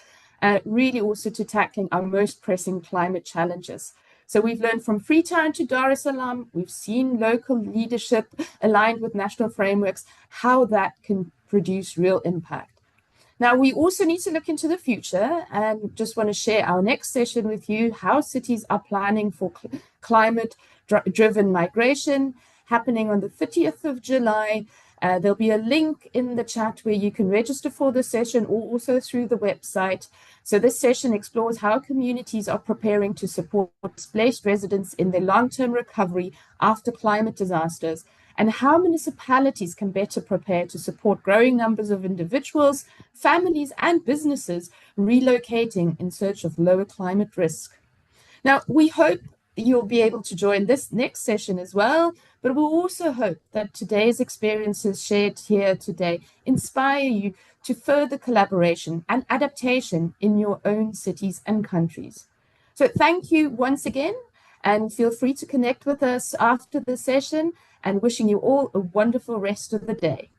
really also to tackling our most pressing climate challenges. So we've learned from Freetown to Dar es Salaam, we've seen local leadership aligned with national frameworks, how that can produce real impact. Now, we also need to look into the future and just want to share our next session with you, how cities are planning for climate-driven migration, happening on the 30th of July. There'll be a link in the chat where you can register for the session or also through the website. So this session explores how communities are preparing to support displaced residents in their long-term recovery after climate disasters, and how municipalities can better prepare to support growing numbers of individuals, families, and businesses relocating in search of lower climate risk. Now, we hope you'll be able to join this next session as well, but we also hope that today's experiences shared here today inspire you to further collaboration and adaptation in your own cities and countries. So thank you once again, and feel free to connect with us after the session, and wishing you all a wonderful rest of the day.